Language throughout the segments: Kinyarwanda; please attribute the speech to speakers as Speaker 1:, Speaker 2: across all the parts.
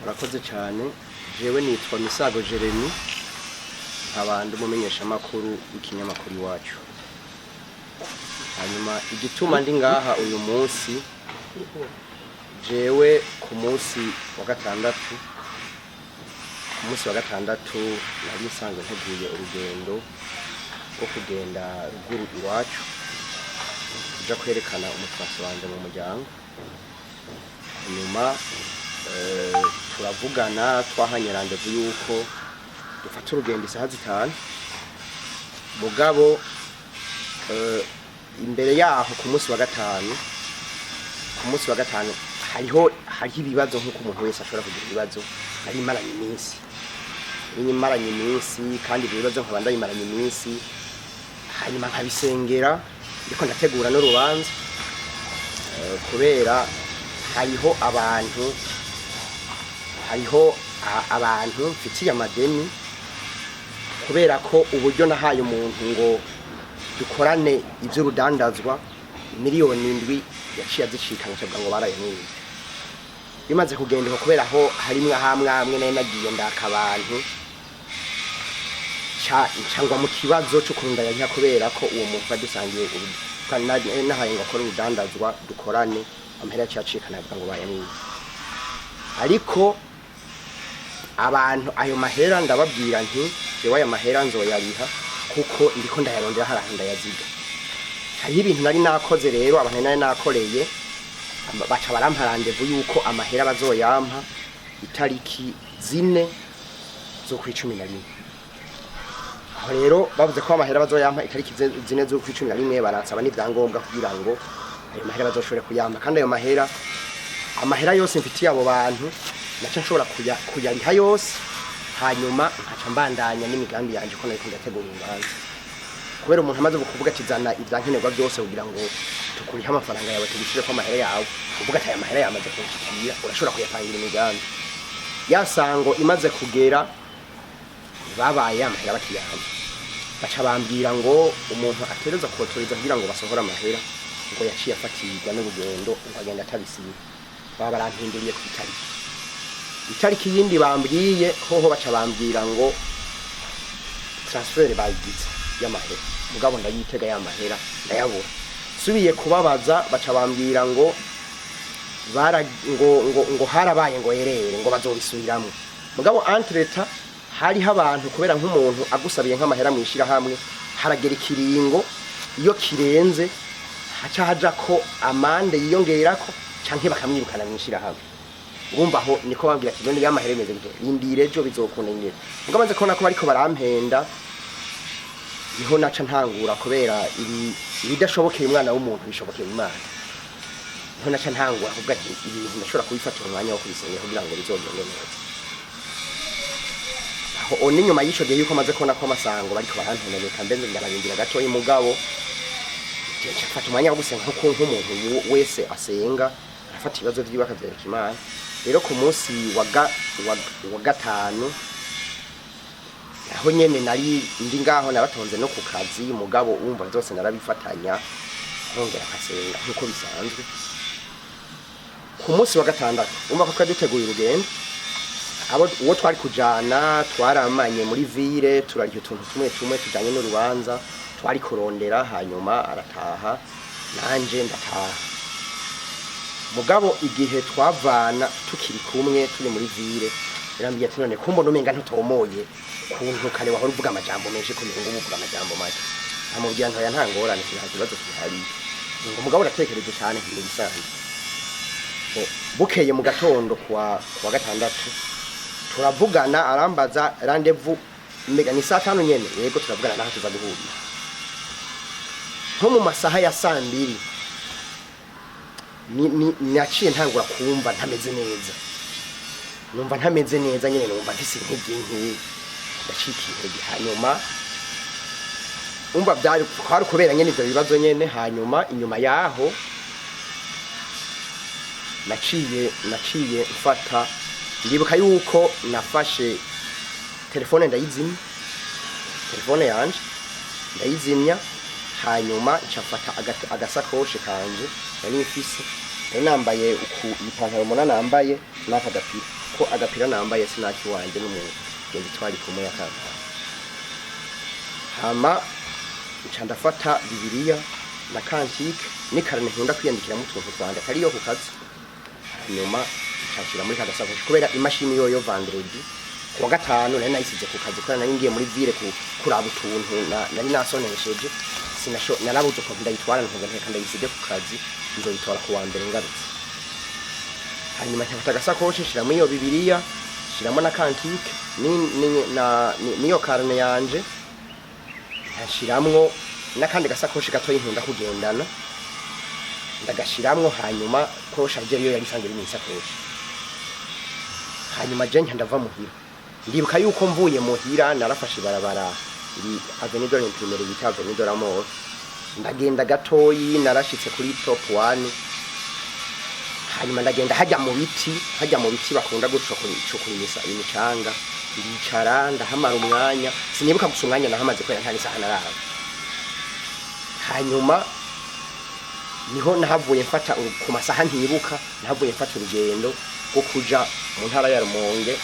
Speaker 1: Murakoze cyane. Jewe nitwa Misago Jérémie, abandi umumenyeshamakuru w'ikinyamakuru Iwacu. Hanyuma igituma ndi ngaha uyu munsi, jewe ku munsi wa gatandatu nari nsanzwe nteguye urugendo rwo kugenda ruguru Iwacu kuja kwerekana umutwasi wanje mu muryango. Hanyuma turavugana twahanye rendezvous yuko dufata urugendo isaha 5 mugabo imbere yaho ku munsi wa gatanu hariho ibibazo nk'uko umuntu wese ashobora kugira ibibazo. Nari maranye iminsi kandi ibibazo nkaba ndayimaranye iminsi, hanyuma nkabisengera ndiko ndategura n'urubanza kubera hariho abantu mfitiye amadeni, kubera ko uburyo nahaye umuntu ngo dukorane ivy'urudandazwa miliyoni 7 yaciye azicika nkavuga ngo barayemwiye. Bimaze kugenda kubera ho harimwe hamwe naye nagiye ndaka abantu cyangwa mu kibazo cyo kurunda yanya, kubera ko uwo muntu badusangiye kandi nahaye ngo akore urudandazwa dukorane, amahera cyacika navuga ngo bayemwiye. Ariko abantu ayo mahera ndababwira nti jewe aya mahera nzoyariha kuko ndiko ndayarondera harahanda yaziga. Hari ibintu nari nakoze rero abantu nari nakoreye baca barampa rendezvous yuko amahera bazoyampa itariki 4 zo ku 11. Aho rero bavuze ko amahera bazoyampa itariki 4 zo ku 11 baransaba n'ivyangombwa kugira ngo ayo mahera bazoshobore kuyampa, kandi ayo amahera yose mfitiye abo bantu naca nshobora kuyariha yose, hanyuma nkaca mbandanya n'imigambi yanje ko nariko ndategura urubanza. Kubera umuntu amaze kuvuga ati zana ivyankenerwa byose kugira ngo tukuriha amafaranga yawe tugishire ko amahera yawe, uvuga ati aya mahera yamaze kushikira urashobora kuyapangira imigambi. Yasango imaze kugera babaye amahera bakiyahana, baca bambwira ngo umuntu atereza kuotoriza kugira ngo basohora amahera ngo yaciye afatirwa n'urugendo ukagenda atabisiba. Baba barampinduriye ku itariki yindi bambwiye hoho baca bambwira ngo transfer bayigize y'amahera, mugabo ndayitega y'amahera ndayabura. Subiye kubabaza baca bambwira ngo ngo harabaye ngo yerere ngo bazobisubiramo, mugabo entreta hariho abantu kubera nk'umuntu agusabiye nk'amahera mwishira hamwe haragera ikiringo, iyo kirenze haca haja ko amande yiyongerako canke bakamwirukana mwishira hamwe. Urumva aho niko bambwira ati none y'amahera meze gute, indire ejo bizokunda nyine. Mugabo maze kubona ko bariko barampenda niho naca ntangura, kubera ibidashobokeye umwana w'umuntu bishobokeye Imana. Niho naca ntangura kuvuga ati ibintu ndashobora kubifatira umwanya wo kubisengera kugira ngo bizogende neza. Aho nyuma y'isho gihe yuko maze kubona ko amasango bariko barantoneka mbenze ndabarindira gato y'umugabo cyafata umwanya wo gusenga nk'umuntu wese asenga afata ibibazo by'ibaka byereka Imana. Rero ku munsi wa gatanu aho nyene nari ndi ngaho nabatonze no ku kazi, mugabo umva zose narabifatanya nkongera kasenga nkuko bisanzwe. Ku munsi wa gatandatu umva ko twaduteguye urugendo, uwo twari kujana twaramanye muri ville turarya utuntu tumwe tujanye n'urubanza twari kurondera, hanyuma arataha nanje ndataha. Mugabo igihe twavana tukiri kumwe turi muri ville yarambye ati none kumbo numenga ntutomoye kuntu kare wahora uvuga amajambo menshi ko ngo uvuga amajambo make. Amubwira ntoya ntangorane nta kibazo kihari, ngo mugabo uratekereje cyane ntibisanzwe. Bukeye mu gatondo kwa gatandatu turavugana, arambaza rendezvous mbega ni saa 5 nyene. Yego turavugana naho tuza guhurira nko mu masaha ya 2:00 naciye ntangura kumva ntameze neza, numva ntameze neza nyene, numva mfise intege nke ndacikiye. Hanyuma umva byari kwari kubera nyene ivyo bibazo nyene. Hanyuma inyuma yaho naciye mfata, ndibuka yuko nafashe telefone ndayizimya, telefone yanje ndayizimya, hanyuma nshafata agasakoshi kanje nari mfise, nari nambaye ipantaro mona nambaye n'akagapira. ko agapira nambaye sinaki wanje n'umuntu twari kumwe yakanga hama nca ndafata bibiliya na kantike n'ikarane nkunda kwiyandikira mu tuntu twanje atari yo ku kazi nyuma nshashira muri kagasakoshi kubera imashini yoyo vendredi kuwa gatanu nari nayisize ku kazi kubera nari ngiye muri ville kuraba utuntu nari nasonesheje narabuze ko ndayitwara ntunga nteka ndayisige ku kazi nzoyitora ku wa mbere ngarutse hanyuma nkafata agasakoshi nshiramo iyo bibiliya nshiramo na kantike niyo karane yanje ntashiramwo n'akandi gasakoshi gatoyi nkunda kugendana ndagashiramwo hanyuma ko charger yo yari isanzwe iri mu isakoshi hanyuma je ndava muhira ndibuka yuko mvuye muhira narafashe barabara iri avenue de l'Imprimerie bita avenue de la Mort ndagenda gatoyi narashitse kuri top 1 hanyuma ndagenda hajya mu biti bakunda gucokurimisa imicanga ndicara ndahamara umwanya sinibuka gusa umwanya nahamaze ko yantari saha naraba hanyuma niho nahavuye mfata ku masaha ntibuka nahavuye mfata urugendo rwo kuja mu ntara ya Rumonge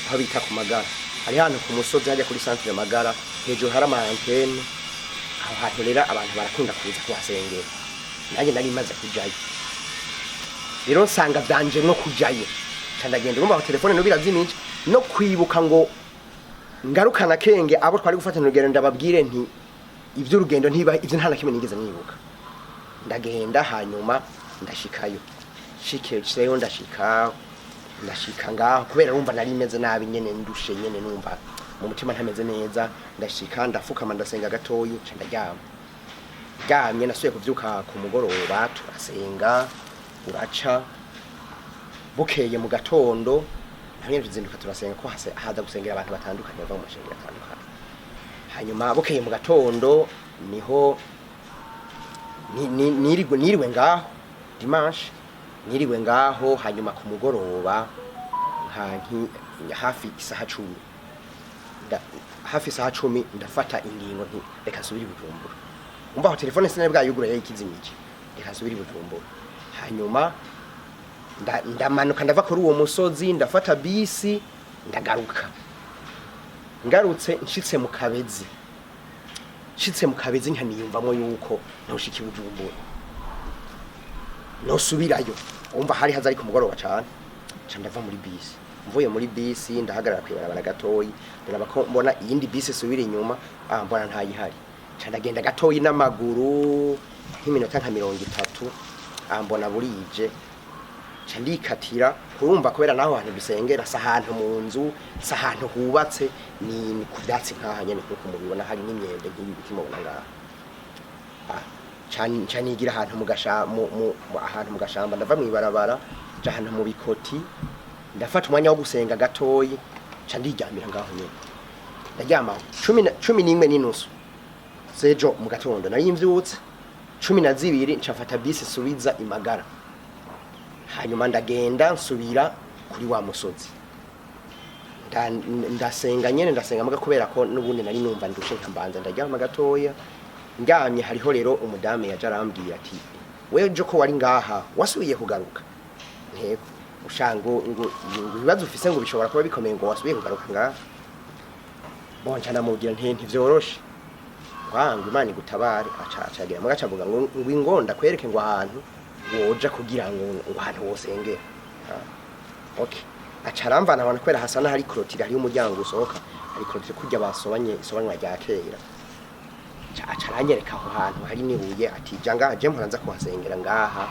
Speaker 1: aho bita ku Magara hari hano ku musozi hajya kuri centre Magara hejuru hari ama antenne aho hatorera abantu barakunda kuza kuhasengera nanjye nari maze kujayo rero nsanga byanje no kujayo ndagenda urumva telefone no birazimije no kwibuka ngo ngarukana kenge abo twari gufatana urugendo ndababwire nti ivyo urugendo ntiba ivyo ntana kimwe nigeze nibuka ndagenda hanyuma ndashikayo shikeyo ndashika ngaho kubera urumva nari meze nabi nyene ndushe nyene numva mu mutima ntameze neza ndashika ndafukama ndasenga gatoyi ndaryama ryamye nasuye kuvyuka ku mugoroba turasenga uraca bukeye mu gatondo hamwe tuzinduka turasenga ko haza gusengera abantu batandukanye bava mu mashengero atandukanye hanyuma bukeye mu gatondo niho niriwe ngaho dimanche niriwe ngaho hanyuma ku mugoroba hafi isaha 10 hafi isaha 10 ndafata ingingo nti reka subiri Bujumbura umva ho telefone sinari bwayugura yikizimije reka subiri Bujumbura hanyuma ndamanuka ndava kuri uwo musozi ndafata bisi ndagaruka ngarutse nshitse mu kabezi nkaniyumvamo yuko ntushiki Bujumbura no subirayo umva hari hazari ku mugoroba cyane ndava muri bisi mvuye muri bisi ndahagarara kwibarabara gatoyi mbona iyindi bisi subira inyuma mbona ntayihari ndagenda gatoyi n'amaguru nk'iminota nka 30 mbona burije ndikatira kurumva kubera naho hantu bisengera sahantu mu nzu sahantu hubatse ni ku byatsi nkaha nyene kuko mubibona hari n'imyende nk'ibi bikimubona ngaha canigira ahantu ahantu mu gashamba ndava mwibarabara ahantu mu bikoti ndafata umwanya wo gusenga gatoyi ndiryamira ngaho nyene ndaryama 11:30 sejo mu gatondo nari mvyutse 12 ncafata bisi subiza imagara hanyuma ndagenda nsubira kuri wa musozi ndasenga nyene ndasenga kubera ko nubundi nari numva ndushe nkambanza ndaryama gatoya ngamye hariho rero umudame yaje arambwira ati wewe jo ko wari ngaha wasubiye kugaruka ntego ushango ngo ibibazo ufise ngo bishobora kuba bikomeye ngo wasubiye kugaruka ngaha bonca namubwira ntivyoroshe wangu Imana igutabare acagira mugacavuga ngo ingonda kwereke ngo ahantu woja kugira ngo ahantu wosengera okay acaramvana abantu kwera hasana hari clotire hari umuryango usohoka hari clotire kujya basobanye rya kera acaranyereka aho hantu hari nibuye ati janga je mporanza kuhasengera ngaha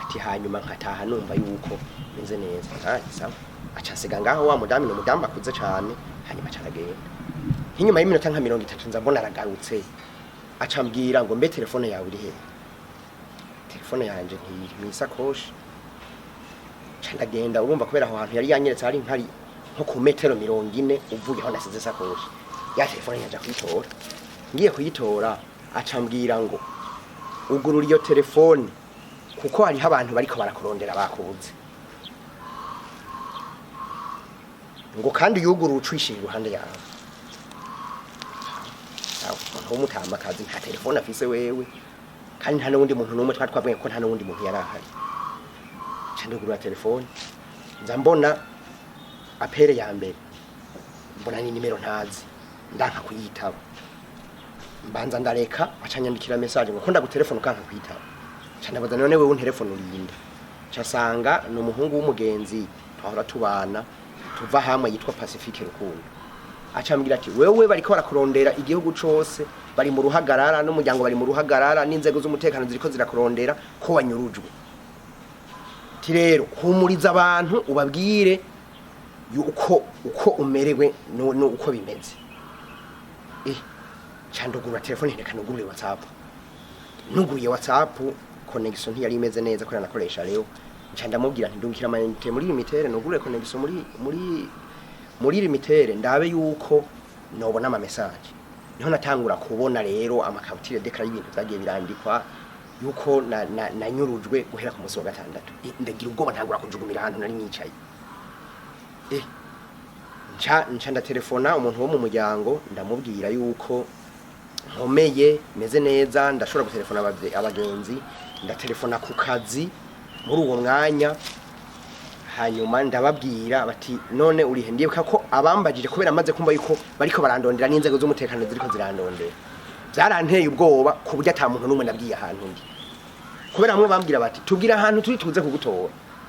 Speaker 1: ati hanyuma nkataha numva yuko meze neza sawa acasiga ngaho wa mudami no mudamba akuze cyane hanyuma caragenda hinyuma y'iminota nka 30 nza mbona aragarutse acambwira ngo mbe telefone yawe iri he telefone yanje ntiri mu isakoshi ndagenda urumva kubera aho hantu yari yanyeretse hari nkari nko ku metero 40 uvuye aho nasize isakoshi ya telefone yaje kuyitora ngiye kuyitora acambwira ngo ugurura iyo telefone kuko hari abantu bariko barakurondera bakubuze ngo kandi yugurura ucishije iruhande yawe umutamba kazi nta telefone afise wewe kandi nta n'undi muntu n'umwe twatwavuye ko nta n'undi muntu yari ahari cyandugurura telefone nza mbona apere ya mbere mbona ni nimero ntazi ndanka kuyitaba mbanza ndareka acanyandikira message ngo konda gutelefona kanka kuyitaba candabaza none wewe unterefone urinde casanga no muhungu w'umugenzi ahora tubana tuva hamwe yitwa Pacifique Rukundo acambwira ati wewe bariko barakurondera igihugu cose bari mu ruhagarara n'umuryango bari mu ruhagarara n'inzego z'umutekano ziriko zirakurondera ko wanyurujwe ti rero humuriza abantu ubabwire uko umerewe no uko bimeze candugura telefone ndekanugure WhatsApp nuguye WhatsApp connection ntiyari imeze neza ko nakoresha rero ncandamubwira nti ndungikira amayinite muri limitere nugure connection muri limitere ndabe yuko nobona ama message niho natangura kubona rero amakabutire dekara y'ibintu zagiye birandikwa yuko nanyurujwe guhera ku munsi wa gatandatu ndagira ubwoba ntangura kujugumira ahantu nari nicaye nca ndatelefona umuntu wo mu muryango ndamubwira yuko nkomeye meze neza ndashobora gutelefona abagenzi ndatelefona ku kazi muri uwo mwanya hanyuma ndababwira bati none urihe ndibuka ko abambagije kubera amaze kumva yuko bariko barandondera n'inzego z'umutekano ziriko zirandondera byaranteye ubwoba ku buryo ata muntu n'umwe nabwiye ahantu ndi kubera hamwe bambwira bati tubwira ahantu turi tuze kugutora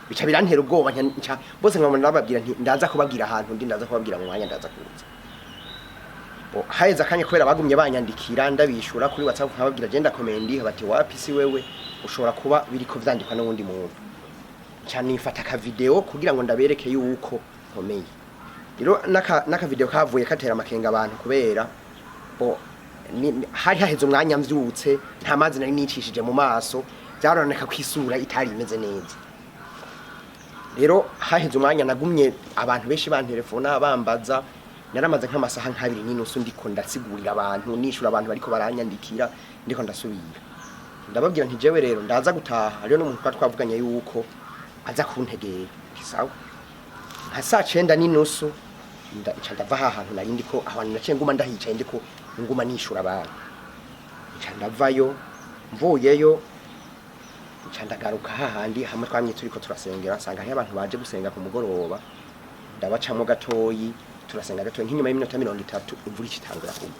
Speaker 1: bica birantera ubwoba nca bose nkabona nababwira nti ndaza kubabwira ahantu ndi ndaza kubabwira mu mwanya ndaza kuza haheze akanya kubera bagumye banyandikira ndabishura kuri WhatsApp nkababwira je ndakomendi bati wapi si wewe ushobora kuba biriko vyandikwa n'undi muntu cyane nifata ka video kugira ngo ndabereke yuko nkomeye rero naka video kavuye katera amakenga abantu kubera hari haheze umwanya mvyutse nta mazi nari nicishije mu maso byaroneka kwisura itari imeze neza rero haheze umwanya nagumye abantu benshi bantelefona bambaza naramaze nk'amasaha nk'abiri n'inusu ndiko ndasigurira abantu nishura abantu bariko baranyandikira ndiko ndasubira ndababwira nti jewe rero ndaza gutaha rero n'umuntu twavuganye yuko aza kuntegera kisawa nka saa 9 n'inusu nca ndava ahantu nari ndiko abantu naciye nguma ndahicaye ndiko nguma nishura abantu nca ndavayo mvuyeyo nca ndagaruka hahandi hamwe twamye turiko turasengera nsanga hari abantu baje gusenga ku mugoroba ndabacamo gatoyi turasenga gatoyi nk'inyuma y'iminota 30 imvura ikitangura kugwa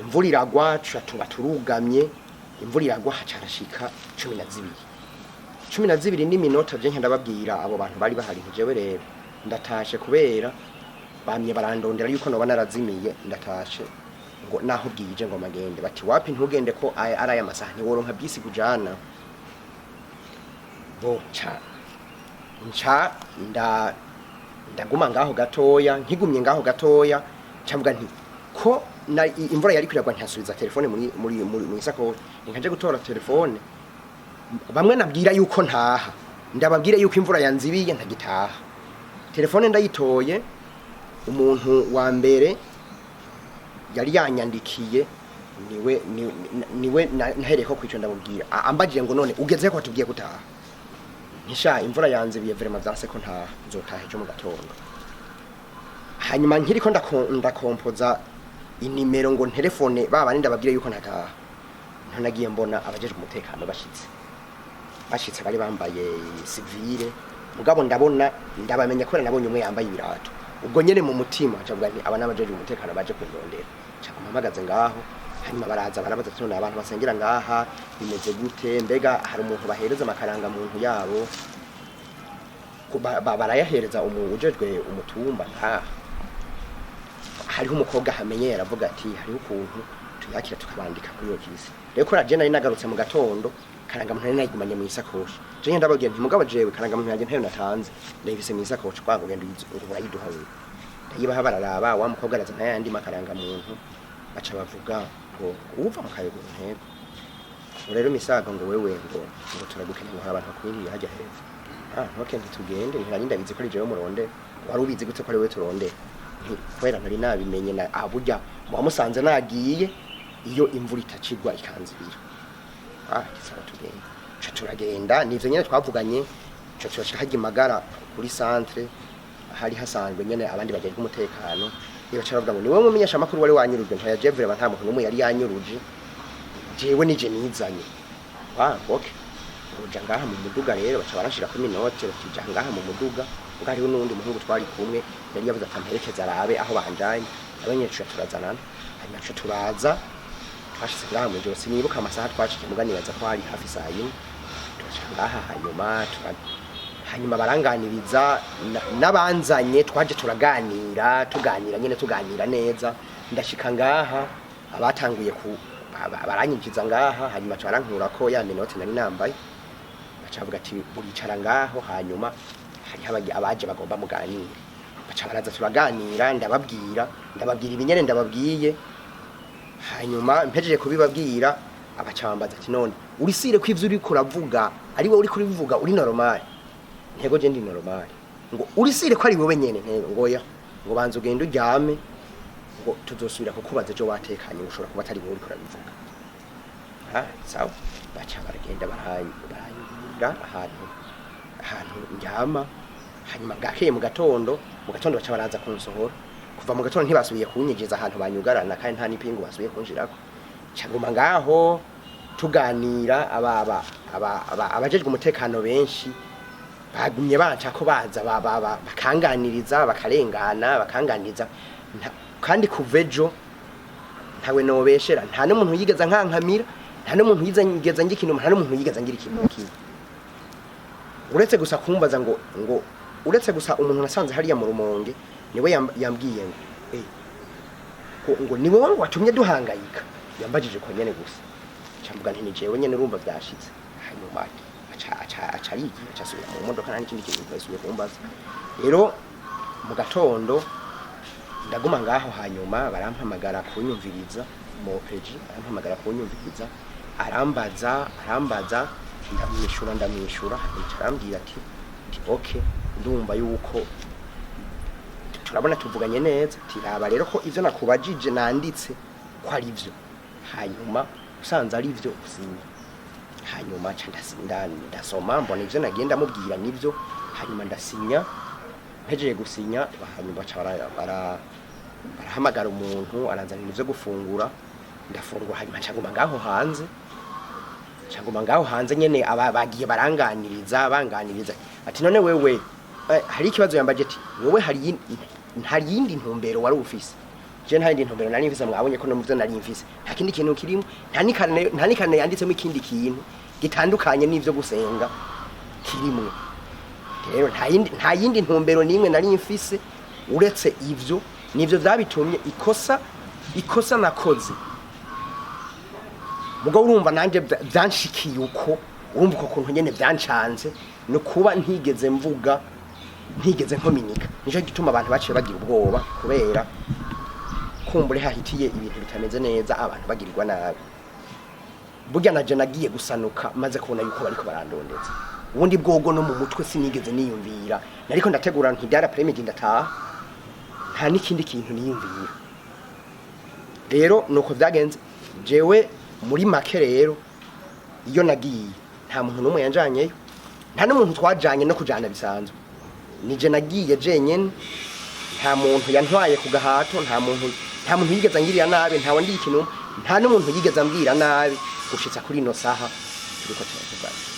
Speaker 1: imvura iragwa tuba turugamye imvura iragwa hacarashika 12 n'iminota je ndababwira abo bantu bari bahari njewe rero ndatashe kubera bamye barandondera yuko no banarazimiye ndatashe ngo naho bwije ngo magende bati wapi ntugende ko ari aya masaha ni woronka bisi kujana nca ndaguma ngaho gatoya nkigumye ngaho gatoya cyamvuga nti ko imvura yari kwiragwa ntasubiza telefone muri isako nkaje gutora telefone bamwe nabwira yuko ntaha ndababwira yuko imvura yanzibiye ntagitaha telefone ndayitoye umuntu wa mbere yari yanyandikiye niwe nahereko kwico ndamubwira ambagije ngo none ugeze ko tubwiye gutaha nisha imvura yanzibiye vraiment zanse ko ntaha nzotaha cyo mu gatondo hanyuma nkiriko ndakompoza inimero ngo telefone baba ndababwira yuko ntataha ntanagiye mbona abajeje umutekano bashitse bari bambaye civile mugabo ndabamenya ko nabonye umwe yambaye ibirato ubwo nyene mu mutima cavuga nti abana bajeje umutekano baje kwirondera cakamamagaze ngaho hanyuma baraza barabaza tuna abantu basengera ngaha bimeze gute mbega hari umuntu bahereza makaranga muntu yabo barayahereza ujejwe umutumba nta hariho umukobwa hamenyera avuga ati hariho ukuntu tuyakira tukabandika kuri yo kisi rero ko rajena nagarutse mu gatondo karanga muntu nayigumanye mu isakoshi je ndababwiye nti mugabo jewe karanga muntu yaje ntayo natanze ndayibise mu isakoshi kwa ngende urayiduhawe ndayibaha bararaba wa mukobwa araza ntayandi makaranga muntu baca bavuga ngo uva mu kayogo ntego rero Misago ngo wewe ngo turagukeneye ngo abantu bakwiriye hajya heza ntoke ntitugende ntiraninde bizi ko ari jewe muronde wari ubizi gute ko ari wewe turonde kwera ntari nabimenye na aburya musanze nagiye iyo imvura itacigwa ikanzibira kisaba tugenda turagenda nivyo nyene twavuganye cyo haje magara kuri centre hari hasanzwe nyene abandi bagiye umutekano niba caravuga ngo niwe mumenyeshamakuru wari wanyuruje nta yajevre nta muntu numwe yari yanyuruje jewe nije nizanye okay uja ngaha mu muduga rero baca barashira ku minote bakija ngaha mu muduga ngariho n'undi muhungu twari kumwe yari yavuze atamperekeza arabe aho banjanye abanyeshuri turazanana hanyuma turaza twashize ngaha mu joro sinibuka amasaha twashije muganibaza ko hari hafi saa yine tuca ngaha hanyuma baranganiriza nabanzanye twaje tuganira nyene tuganira neza ndashika ngaha abatanguye baranyinjiza ngaha hanyuma barankura ko ya minote nari nambaye bacavuga ati uricara ngaho hanyuma hari abaje bagomba muganira baca baraza turaganira ndababwira ibinyene ndababwiye hanyuma mpejeje kubibabwira abacambaza ati none urisire ko ivyo uri kuravuga ari wowe uri kurivuga uri normal ntego je ndi normal ngo urisire ko ari wowe nyene ntego ngoya ngo banze ugende uryame ngo tuzosubira kukubaza ejo watekanye ushobora kuba atari wowe uri kurabivuga sawa baca baragenda baranyira ahantu ndyama hanyuma bwakeye mu gatondo baca baraza kunsohora kuva mu gatondo ntibasubiye kunyigeza ahantu banyugarana kandi nta n'ipingu basubiye kunjirako cyangwa ngaho tuganira abajejwe umutekano benshi bagumye banca ko baza bakanganiriza bakanganiriza kandi kuvejo ntawe nobeshera nta n'umuntu yigeza nkankamira nta n'umuntu yigeza ngikintu nta n'umuntu yigeza ngira ikintu kibi uretse gusa kumbaza ngo uretse gusa umuntu nasanze hariya mu Rumonge niwe yambwiye ngo niwe wangu watumye duhangayika yambajije ko nyene gusa cyambuga nti nijewe nyene urumva byashitse hanyuma aca subira mu modoka nta n'ikindi kintu kwasubiye kumbaza rero mu gatondo ndaguma ngaho hanyuma barampamagara kunyumviriza mu peji barampamagara kunyumviriza arambaza ndamwishura arambwira ati okay ndumva yuko turabona tuvuganye neza tiraba rero ko ivyo nakubajije nanditse ko ari ivyo hanyuma usanze ari ivyo usinya hanyuma ndasoma mbona ivyo nagenda mubwira nivyo hanyuma ndasinya mpejeje gusinya hanyuma barahamagara umuntu aranzanira ivyo gufungura ndafungura hanyuma cyangwa ngaho hanze nyene bagiye banganiriza ati none wewe hari ikibazo yambaje ati wowe hari yindi ntumbero wari ufise je nta yindi ntumbero nari mfise mwabonye ko no muvyo nari mfise nta kindi kintu kirimo nta nikane yanditsemo ikindi kintu gitandukanye n'ivyo gusenga kirimwe rero nta yindi ntumbero nimwe nari mfise uretse ivyo nivyo vyabitumye ikosa nakoze mugo urumva nanje byanshikiye uko urumva uko kuntu nyene byancanze no kuba ntigeze nkominika nico gituma abantu baciye bagira ubwoba kubera kumbure hahitiye ibintu bitameze neza abantu bagirirwa nabi burya naje nagiye gusanuka maze kubona yuko bariko barandondeza ubundi bwogo no mu mutwe sinigeze niyumvira nariko ndategura ntidara premidi ndataha nta n'ikindi kintu niyumvira rero nuko byagenze jewe muri make rero iyo nagiye nta muntu n'umwe yanjanyeyo nta n'umuntu twajanye no kujana bisanzwe nije nagiye jenyene nta muntu yantwaye ku gahato nta muntu yigeze angirira nabi nta wandi ikintu nta n'umuntu yigeze ambwira nabi gushitsa kuri no saha turiko turavugana